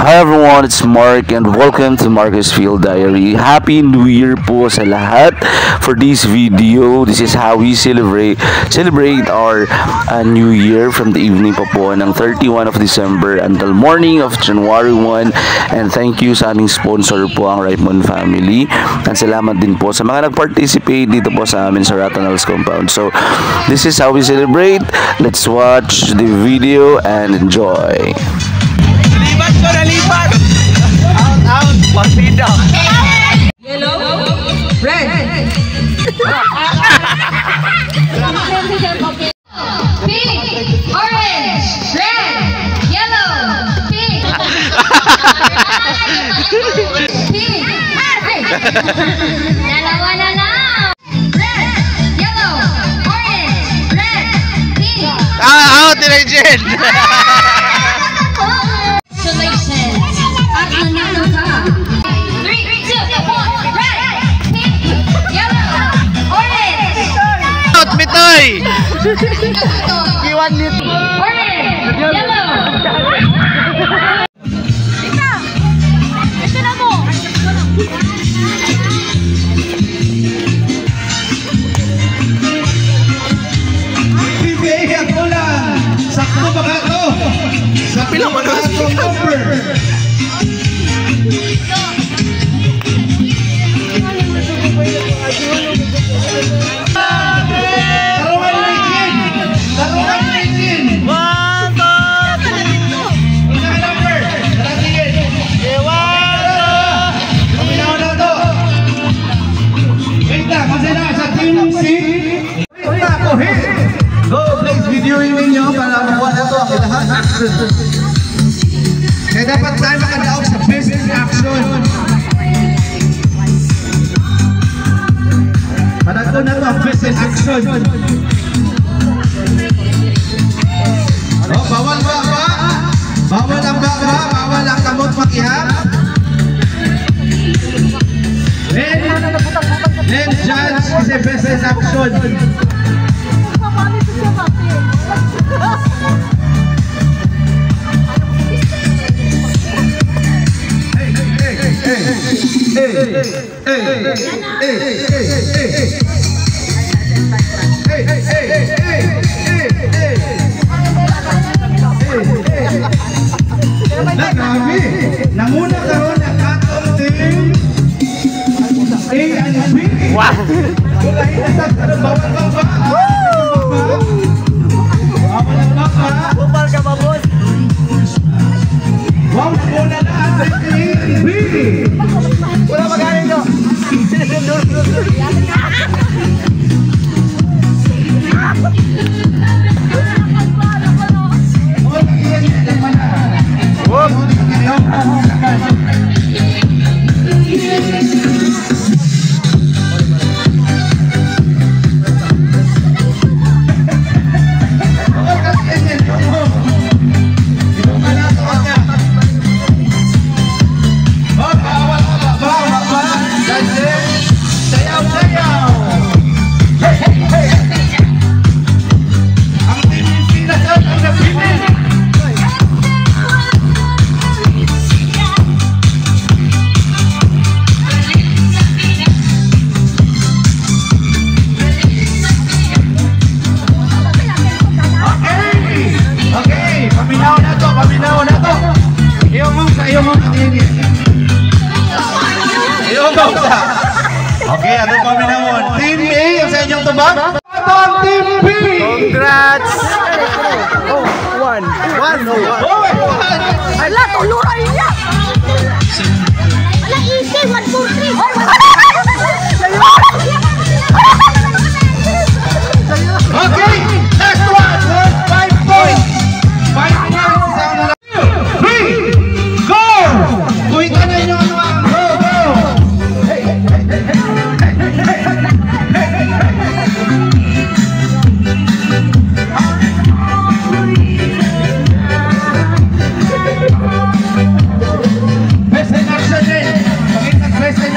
Hi everyone, it's Mark and welcome to Marcus Field Diary. Happy New Year po sa lahat. For this video, this is how we celebrate our New Year from the evening pa po ng 31 of December until morning of January 1. And thank you sa aming sponsor po, ang Raymond family. And salamat din po sa mga nag-participate dito po sa amin sa Ratonals Compound. So, this is how we celebrate. Let's watch the video and enjoy. Nalipat! Out! Partida! Yellow, red, pink, orange, red, yellow, pink, pink, ay, dalawa na lang, red, yellow, orange, red, pink. Out! Legend! Mitoy! Iwan nito. Orange! Yellow! Ika! Ito na mo! PBA ako lang! Sakto ba ka ito? Sakto ba ka ito number? Go, please videoin ninyo para makuha na ito ang lahat. Kaya dapat tayo makadaog sa best action. Panagto na ito ang best action. Oh, bawal ba? Bawal ang baba, bawal ang kamot makihap. Let's judge kasi best action. Nagami, namuna karon ang atong team A and B. Wow! Kulay na sa bawal baba. Bawal baba. Kupal ka ba, boss? Wow, muna na ang team B. Wala magaling nyo. Okay, ano pa minamon? Team A, yung sa inyong tubag? Team B! Congrats! Oh, one. Ala, tuluray niya! Ala, easy, 1, 2, 3. Okay, next one! 5 points! 5 points sa una lang. 3, go! Kuwita na inyo ano ang go! Best in action din! Pakita best in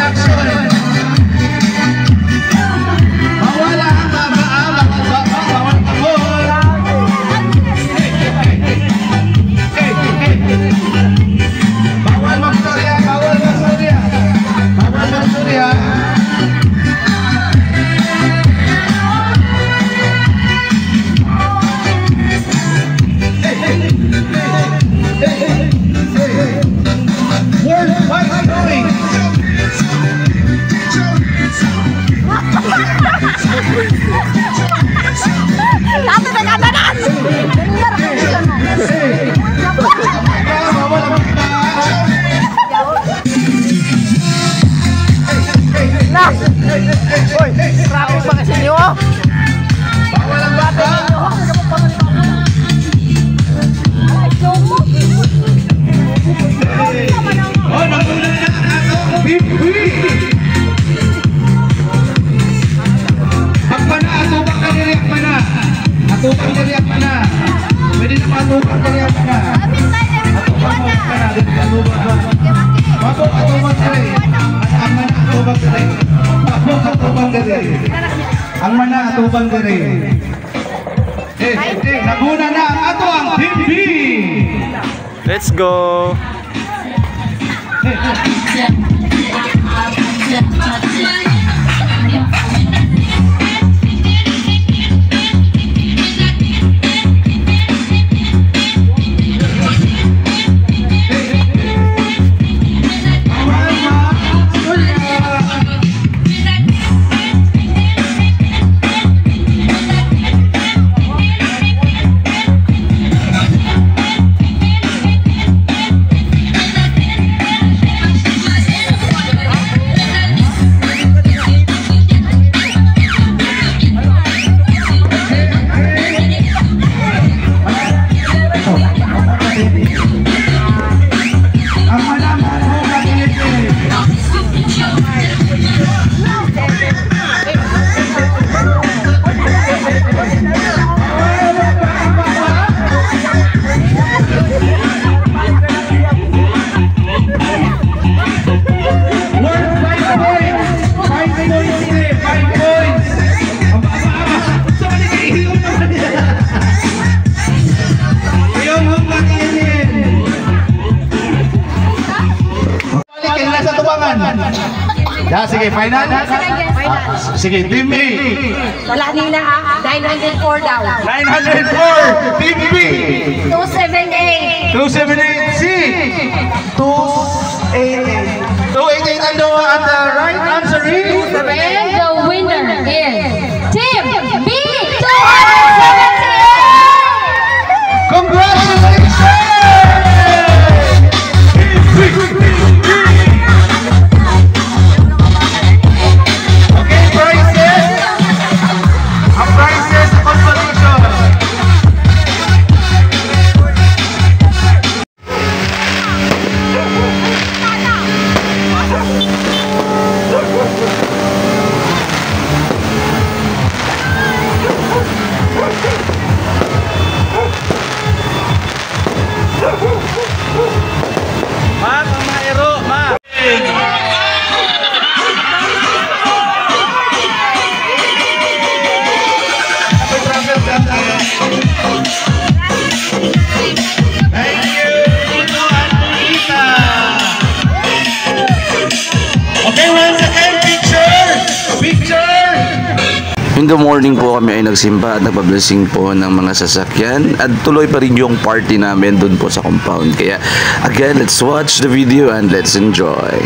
Ayan na. Atubang ka na din. Mabok atubang ka rin. Ang mana atubang ka rin. Mabok atubang ka rin. Ang mana atubang ka rin. Naguna na ang ato ang Team B. Let's go. Ya, sige, final? Sige, Team A. Wala nila ha. 904 daw. 904, Team B. 278. 278 C. 288. 288 and the right answer is? And the winner is Team B. 278. Congratulations! Okay, prizes. Ang prizes sa competition. Ma, maero, ma. Thank you, Tito and Tita. Okay, once again, picture. Picture. In the morning po kami ay nagsimba at nagpa-blessing po ng mga sasakyan at tuloy pa rin yung party namin doon po sa compound. Kaya again, let's watch the video and let's enjoy.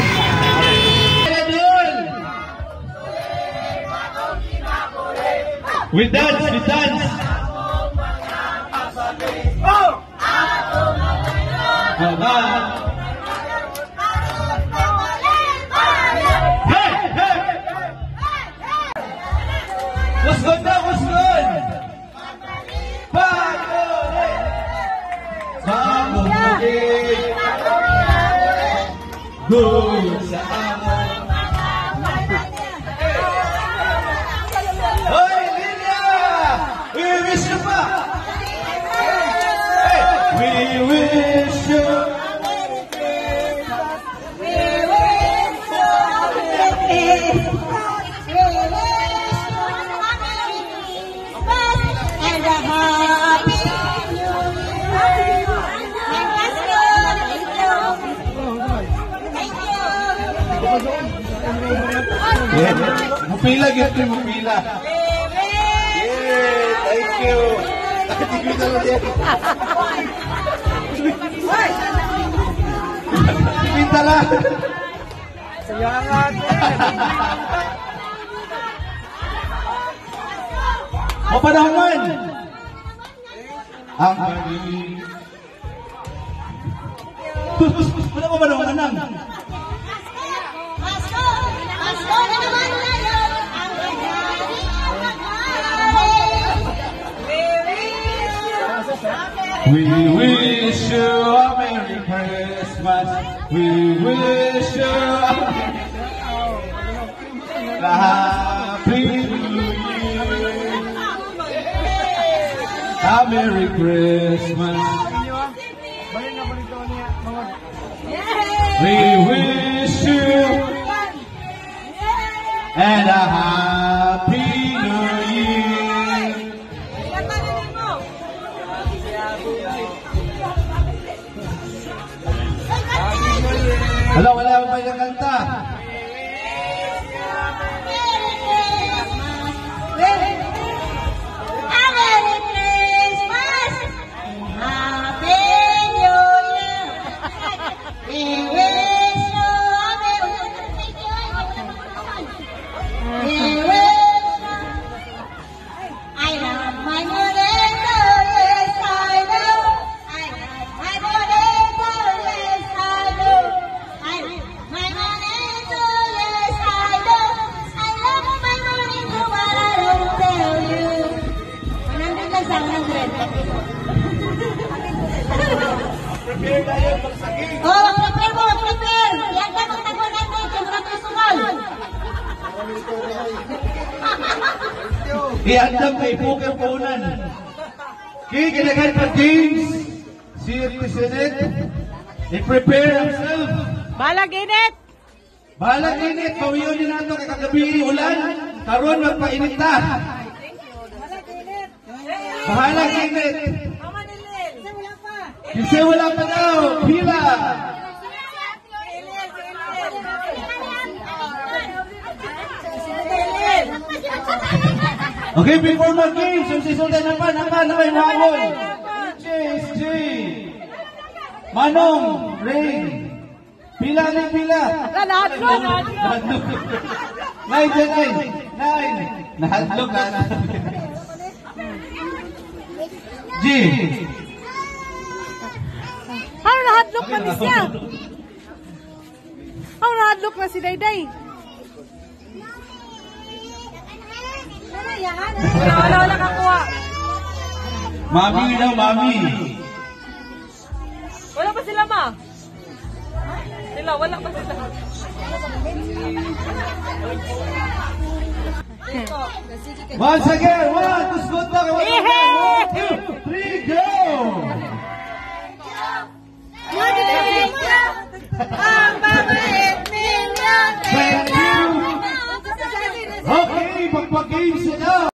We dance, we dance. Hey, hey. What's good now? What's good? Good sa amon. Hoy, Lilia! We wish you pa! We wish you. Mupila gitu, mupila. Yeah, thank you. Thank you talaga yan. Pinta lang. Sayangan. O panahon. Ang pag-ibig. Wala pa panahon nang. We wish you a Merry Christmas. We wish you a Happy New Year. A Merry Christmas. We wish you and a happy new year. Wala ba yung kanta? Iandam kay Poker Punan. Kikilagay pa games. Si President. I-prepare himself. Balag init! Balag init. Pawiyon din nato kay kagabi ulan. Karon magpainit na. Bahalag init. Kasi wala pa daw. Pila. Okay, before mag-games, yung sisultan na may wawon. JSG. Manong, Rain. Pila na pila. Nahadlok! Nine. Nahadlok na. G. Ano nahadlok na siya? Ano nahadlok na si Dayday? Wala kakuha. Mami daw, mami. Wala pa sila, ma? Wala pa sila. Once again, one, two, good luck. 1, 2, 3, go! Ang babait ninyo. Thank you. Okay, pagpag-games na.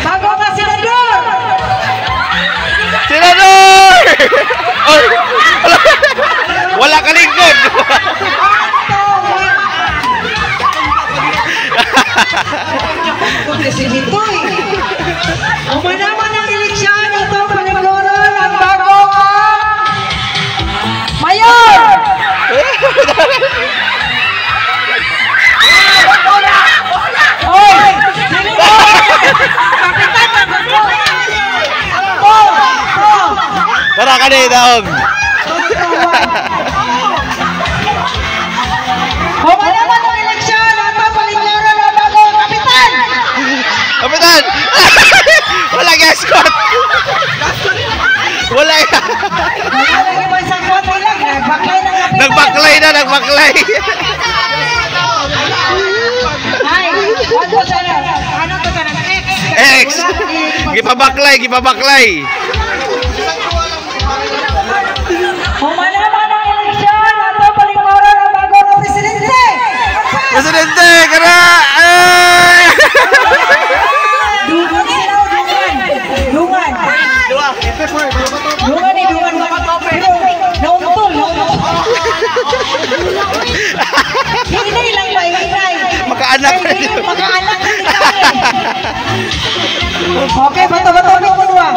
Bago ka, Senador! Senador! Wala ka lingkod! Umanaman ang eleksyon ito, paniguran ang bago Mayor! Hoy! Tara ka na daog! Umanaman ang eleksyon ito, paniguran ang bago Kapitan! Kapitan! Wala gascot! Wala yan! Nagbaklay na, nagbaklay! Ano to ka ng X! Gipabaklay, gipabaklay! Umanaman ang eleksyon ito, paniguran ang bago Presidente! Presidente! Kara! Ay! Dungan sila o dungan? Dungan. Dungan ni dungan makatope. Nauntol. Hinay lang ba? Hinay. Makaanak na Hinay, makaanak na ni kami. Okay, bato dua.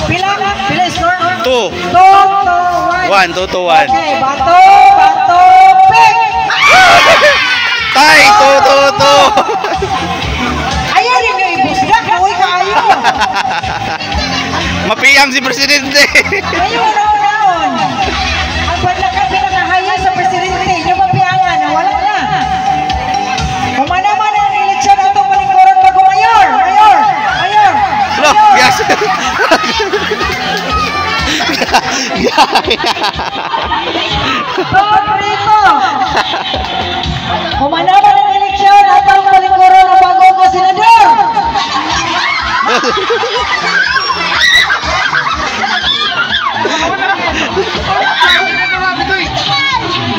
Pila score? 2 1. 1, 2 to 1. Okay, bato, pick. Tay! 2. Ayaw rin yung ibusga. Kaway ka ayaw. Mapiyang si Presidente! Ayaw naon. Ang banla ka pinakahayo sa Presidente. Yung mapiangan na wala na. Kumanaman ang eleksyon atong palingkuran bago Mayor. Paborito. Kumanaman ng eleksyon at ang palingkuro ng bagong senador.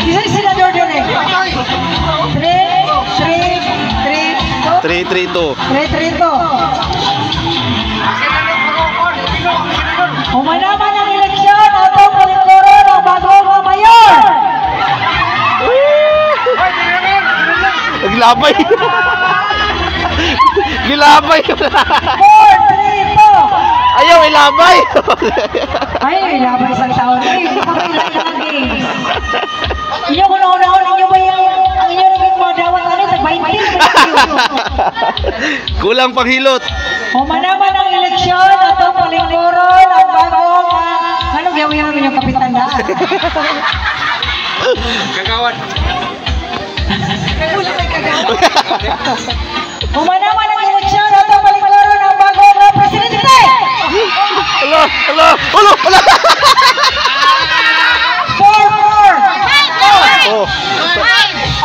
Isa senador doon eh. 3-3-2. 3-3-2. Kumanaman ng eleksyon at ang palingkuro ng bagong mayor. Naglabay. Gilabay. 4-3-2. Ayaw ilabay. Ay, labay sa taon. Ay, pakilay lagi. Inyo ko nauna-una ninyo ba ang inyo naging mga dawat ano, tag-20. Kulang panghilot. Humanaman ang eleksyon at ang palingkuro ng bagong anong gawin namin yung kapitan na? Kagawan. Humanaman ang eleksyon at ang palingkuro ng bagong presidente! Alo. 4-4! Oh.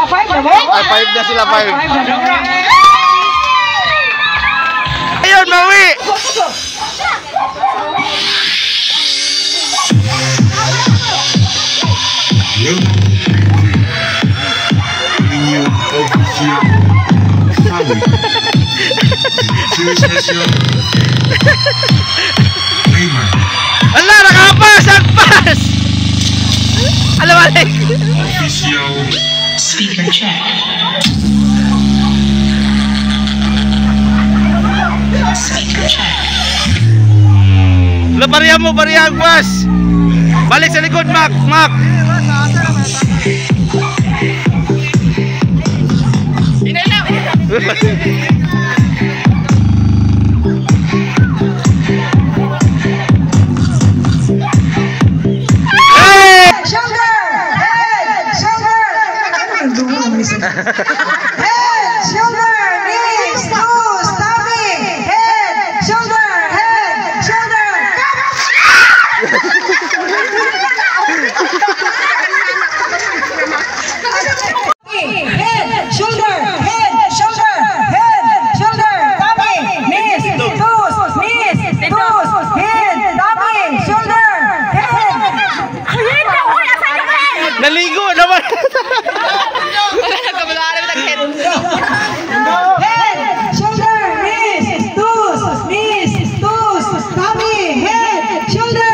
5 na ba? 5 na sila, 5. 5 na ba? Ayun, Maui! Ala, nakapas! Agpas! Alam mo, Alex? Speaker check. Speaker check. Ala, mo, bariya, Agpas! Balik sa likod, Mac! Head, shoulder, knees, toes, tummy. Head, shoulder, Head, shoulder, tummy, knees, toes, head, tummy, shoulder, Naligo naman! head, shoulder, knees, toes, tummy, head, shoulder.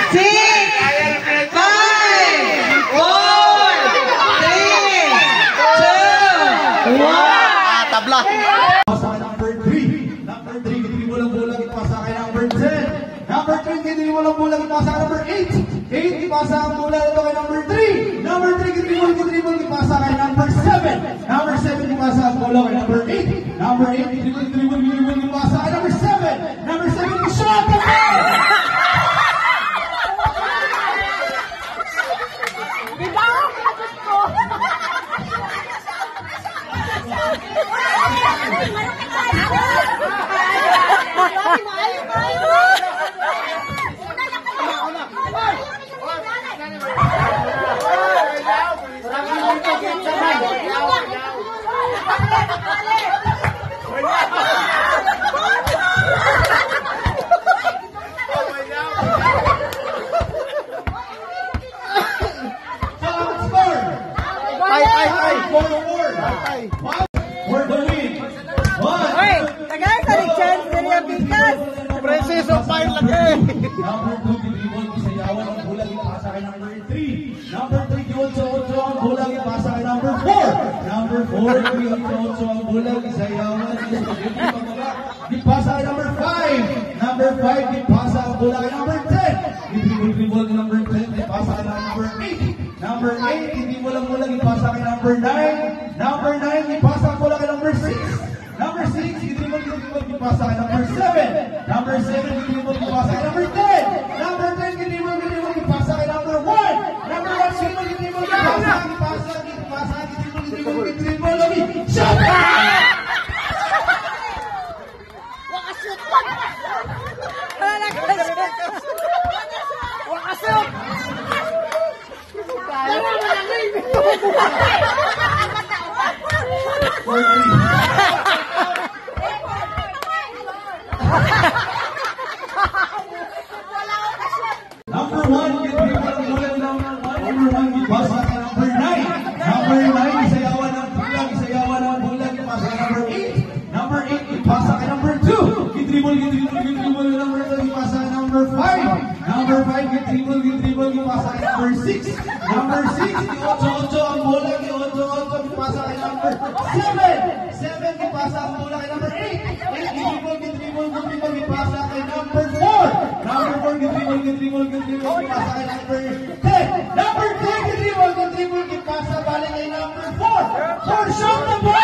6, 5, 4, 3, 2, Tabla! Number 3. Number 3, hindi mo lang bulang ipasa kay number 10. Number 10, hindi mo lang bulang ipasa kay number 8. 8, ipasa ang bulang ito kay number 3. Number 3, hindi mo ipasa kay number 7. Number 7, ipasa ang bulang kay number 8. Number 8, hindi mo ipasa kay number 7. Number 7, shot! Number 2, So ang bulag isayawan ipasa kay number 5. Number 5 ipasa ang bulag kay number 10. Dribble number 10 ipasa kay number 8. Number 8 hindi mo lang bulag ipasa kay number 9. Number 9 ipasa ang bulag kay number 6. Number 6 dribble ipasa kay number 7. Number 7 dribble ipasa kay number 10. Number 10 dribble ipasa kay number 1. Number 1 dribble ipasa dribble lagi. Shot! Number 1, get dribble number 1 ipasa kay number 9. Number 9 isayawan ng bulag ipasa kay number 8. Number 8 ipasa kay number 2. Dribble number 2 ipasa kay number 5. Number 5 dribble ipasa kay number 6. Number 6 i-8 ang bola ipasa kay number 7. 7 ipasa ang bola kay number 8. 8 dribble ipasa kay number 4. Number 4 dribble ipasa kay number 10. Number 10 dribble ipasa balik kay number 4. 4 shot the ball!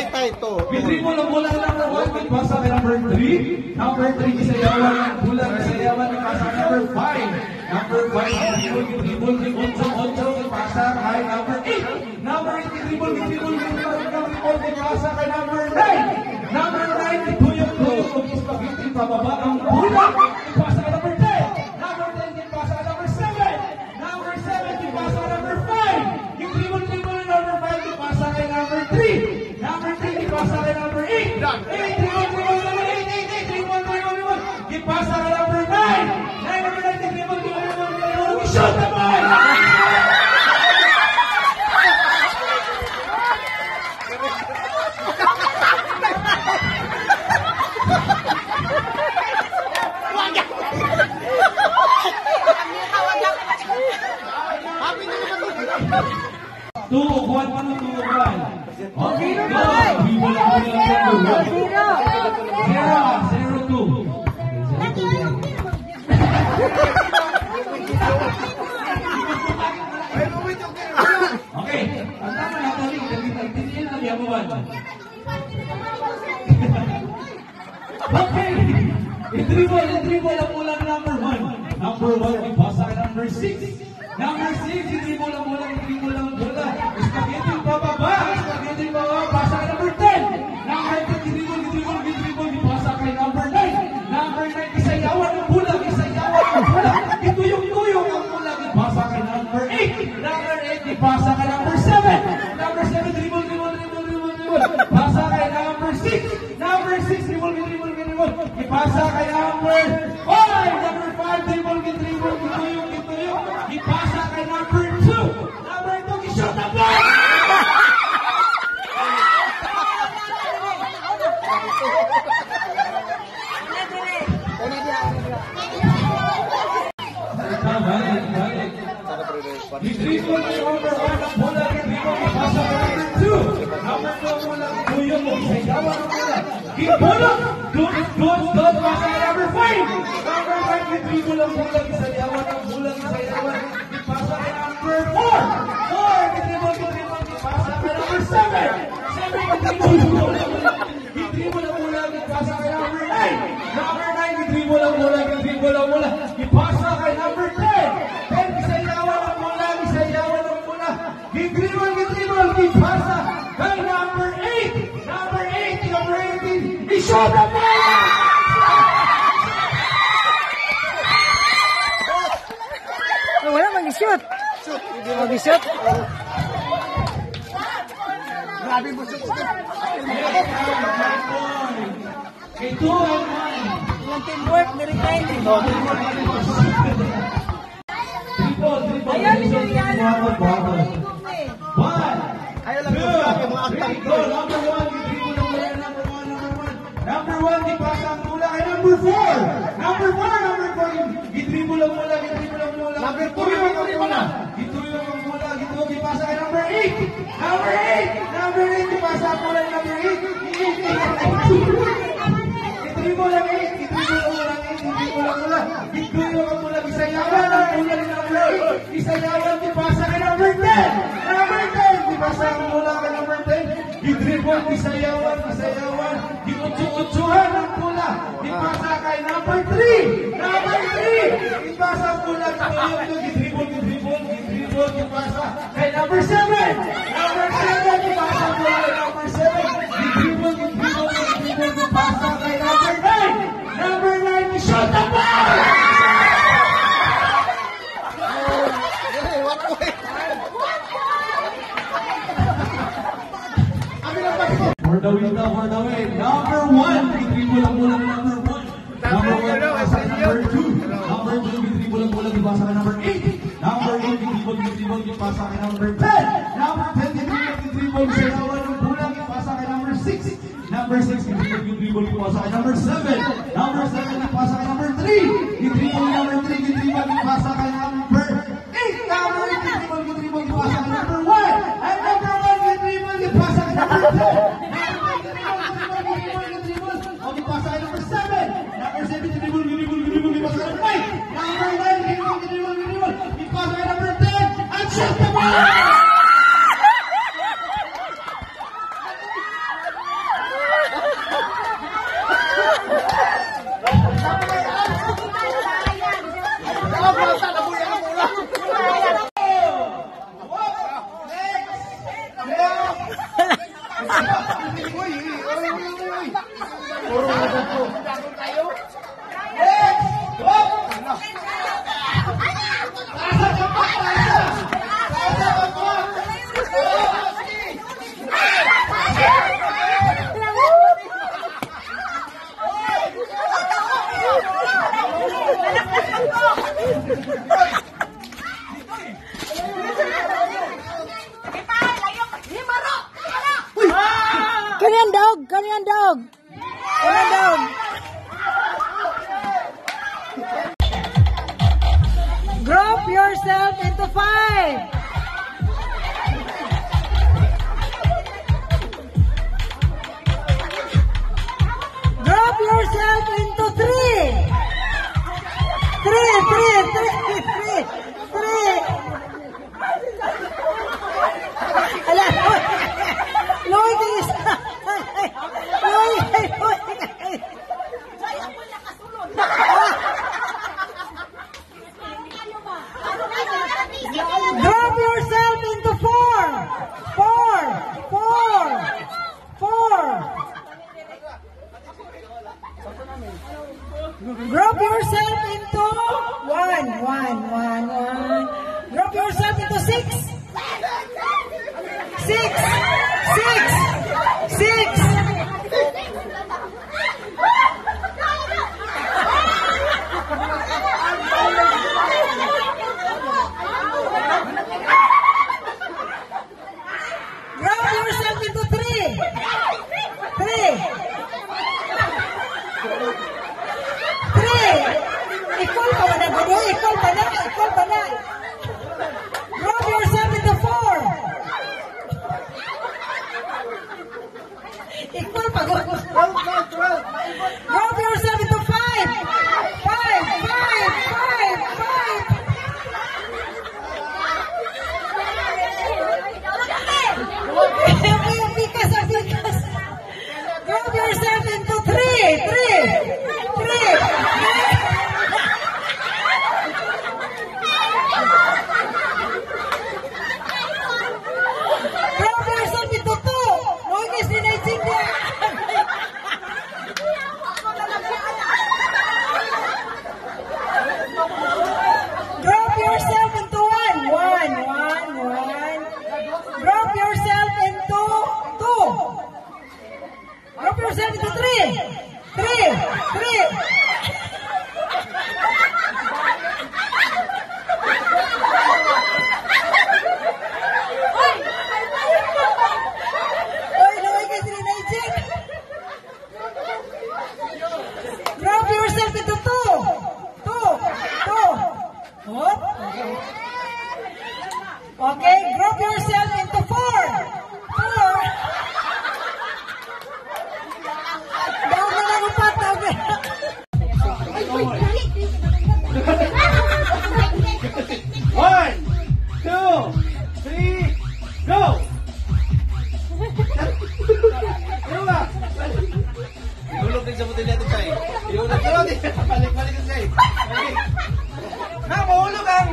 Tay to. Dribble ang bola kay number 1 ipasa kay number 3. Number 3 isayawan ng bulag isayawan ipasa kay number 5. Number 5 dribble ipasa kay number 8. Number 8 dribble ipasa kay number 9. Number 9 ituyok spaghetti pababa ang bulag ipasa kay number 10. Number 10 ipasa kay number 7. Number 7 ipasa kay number 5. Yung dribble number 5 ipasa kay number 3. Number 3 ipasa kay number 8. 8 ipasa kay number 9. 9 number 9 shoot the ball! Tuukuan pa ng tuukuan. Okay, go! We will have 0-2. Okay, ang tama na tali, nagtitiin na liyamuan. Okay, i-dribble ang ulang number 1. Number 1, ipasa kay number 6. Number 6, i-dribble ang bola. Spaghetti pababa, pasa kay number 10. Number 10, i-dribble, ipasa kay number 9. Number 9, isayawan ang bola. Ituyong-tuyong ang bola, ipasa kay number 8. Number 8, ipasa kay number 7. Number 7, dribble, pasa kay number 6. Number 6, dribble, ipasa kay number 5. Number 5, dribble, ituyong, ipasa kay number 2. Number 2, i-shot the ball! I-dribble kay number 1 ang bola, ipasa kay number 2. Number 2 ang bola, ituyong, isayawan ang bola. Ipulong! Good, pasa kay number 5. Number 5, i-dribble ang bola, isayawan ang bola, ipasa kay number 4. 4, i-dribble, ipasa kay number 7. 7, i-dribble ang bola, ipasa kay number 9. Number 9, i-dribble ang bola, ipasa kay number 10. 10, isayawan ang bola, i-dribble, ipasa kay number 8. Number 18, i-shot the ball! shoot. Mag-shoot. Grabe mo siya. Ito ang Yung teamwork, niretain. Ayaw niyo yan. Ayaw lang yung mga akta. Number one, di pasa ang mula kay number 4. Number 4. Gitribol ang mula. Number 2 yung mula. Gituloy ang mula. Gituloy, di pasa kay number 8. Number 8, di pasa ang mula number 8. Gitribol ang 8. Gituloy ang mula. Isayawan ang mula ni number 8. Isayawan, di pasa kay number 10. Number 10, di pasa ang mula kay number 10. Gidribol, isayawan. Gitutsuhan ang pula. Ipasa kay number 3. Ipasa ang pula. Gidribol. Ipasa kay number 7. Ipasa ang pula kay number 7. Gidribol. Ipasa kay number 9. Number 9, shot the ball! For the win. Number 1, gitribol ang bola ng number 1. Number 1, ipasa kay number 2. Number 2, gitribol ang bola, ipasa kay number 8. Number 8, gitribol, ipasa kay number 10. Number 10, gitribol, sayawan ng bola, ipasa kay number 6. Number 6, gitribol, ipasa kay number 7. Number 7, ipasa kay number 3. Gitribol, number 3, ipasa kay number 8. Number 8, gitribol, ipasa kay number 1. And number 1, gitribol, ipasa kay number 10. Pasa kay number 7. Number 7, gitribol, ipasa kay number 9. Number 9, gitribol, ipasa kay number 10. And shoot the ball! Kanyan dog. Group yourself into 5. Group yourself into 3. 3. Alam mo. Loy guys. Drop yourself into 4. Drop yourself into 1. Drop yourself into 6. 6. Drop yourself into 3. Equal pa na. Drop yourself into 4. Equal pa. Drop yourself into 5. 5. Because. Drop yourself into 3. Drop yourself into 2. No, guys, Group yourself into three. Three. Oy, laway kay three na i-check. Group yourself into two. Hop. Okay, group yourself into four. Daw na lang upat, daw na. One, two, three, go! Ano ba? Ihulog din sa buti natin tayo. Ihulog ka natin. Balik ka tayo. Na, mahulog ang!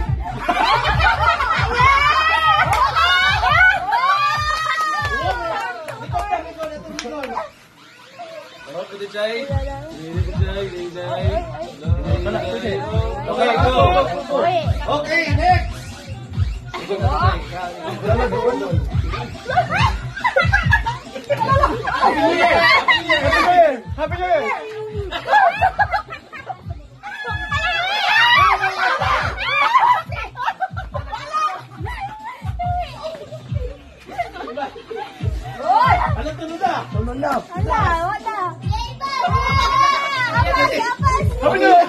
Okay, go! Okay, next! Happy New Year! Ano tunod na? Tunod na. Wala. Happy New Year!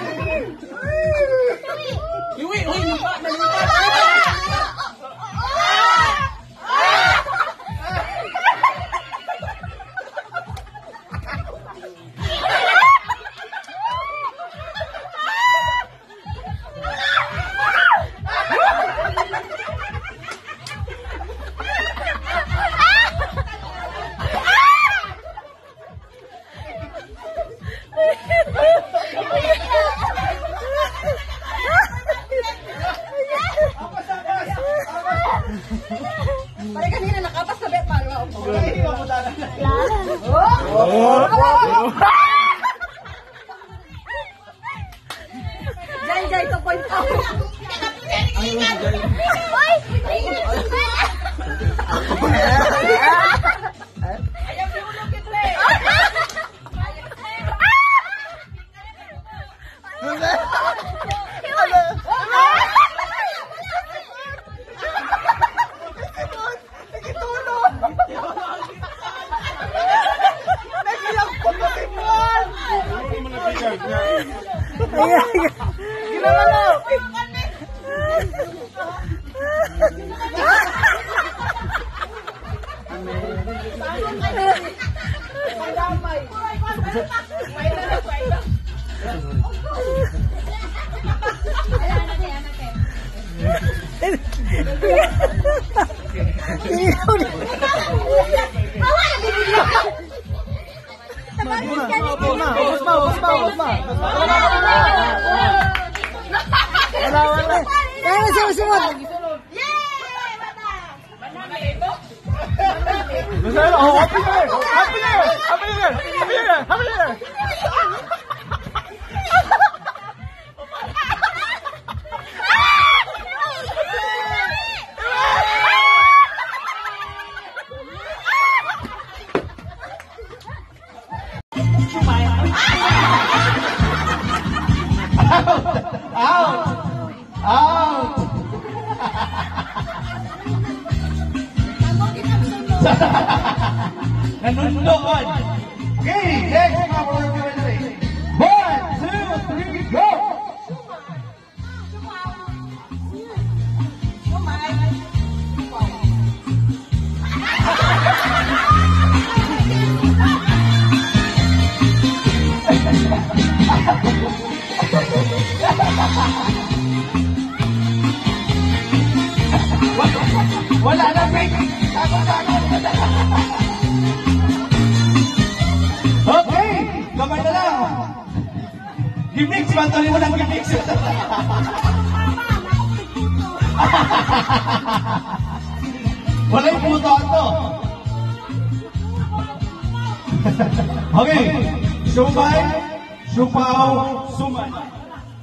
Pare kanina nakapas sa bet palo. Jai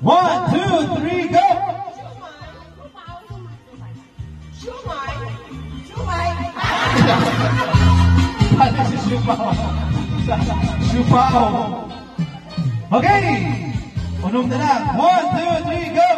1, 2, 3, go! Siupaw. Okay. Unom na lang. 1, 2, 3, go.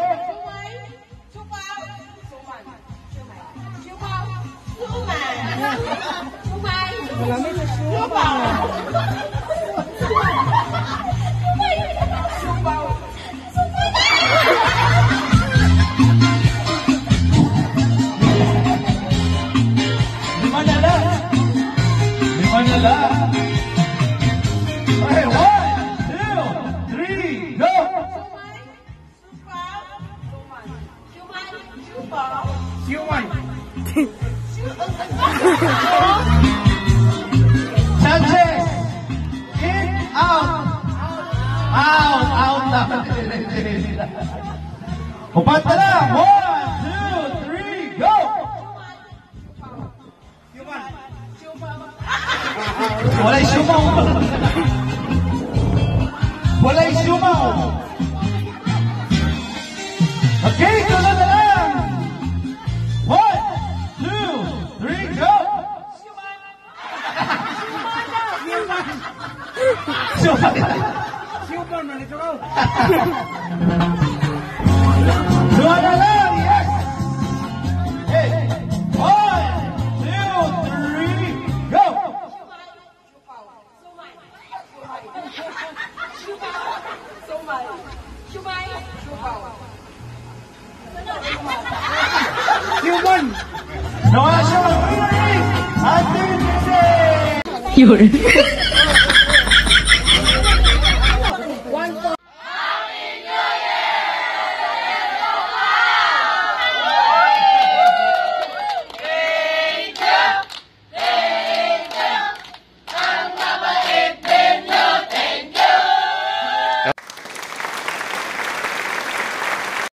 Lima na lang. Okay, 1, 2, 3, go. Sanchez, in, out. Out na. Upat na lang. 1, 2, 3, go. Walay sumaw. Walay sumaw. Okay, sunod na lang. 1, 2, 3, go. Dua na lang, yes. Hey, 1, 2, 3, go. Nawala siya. Ate, Yun.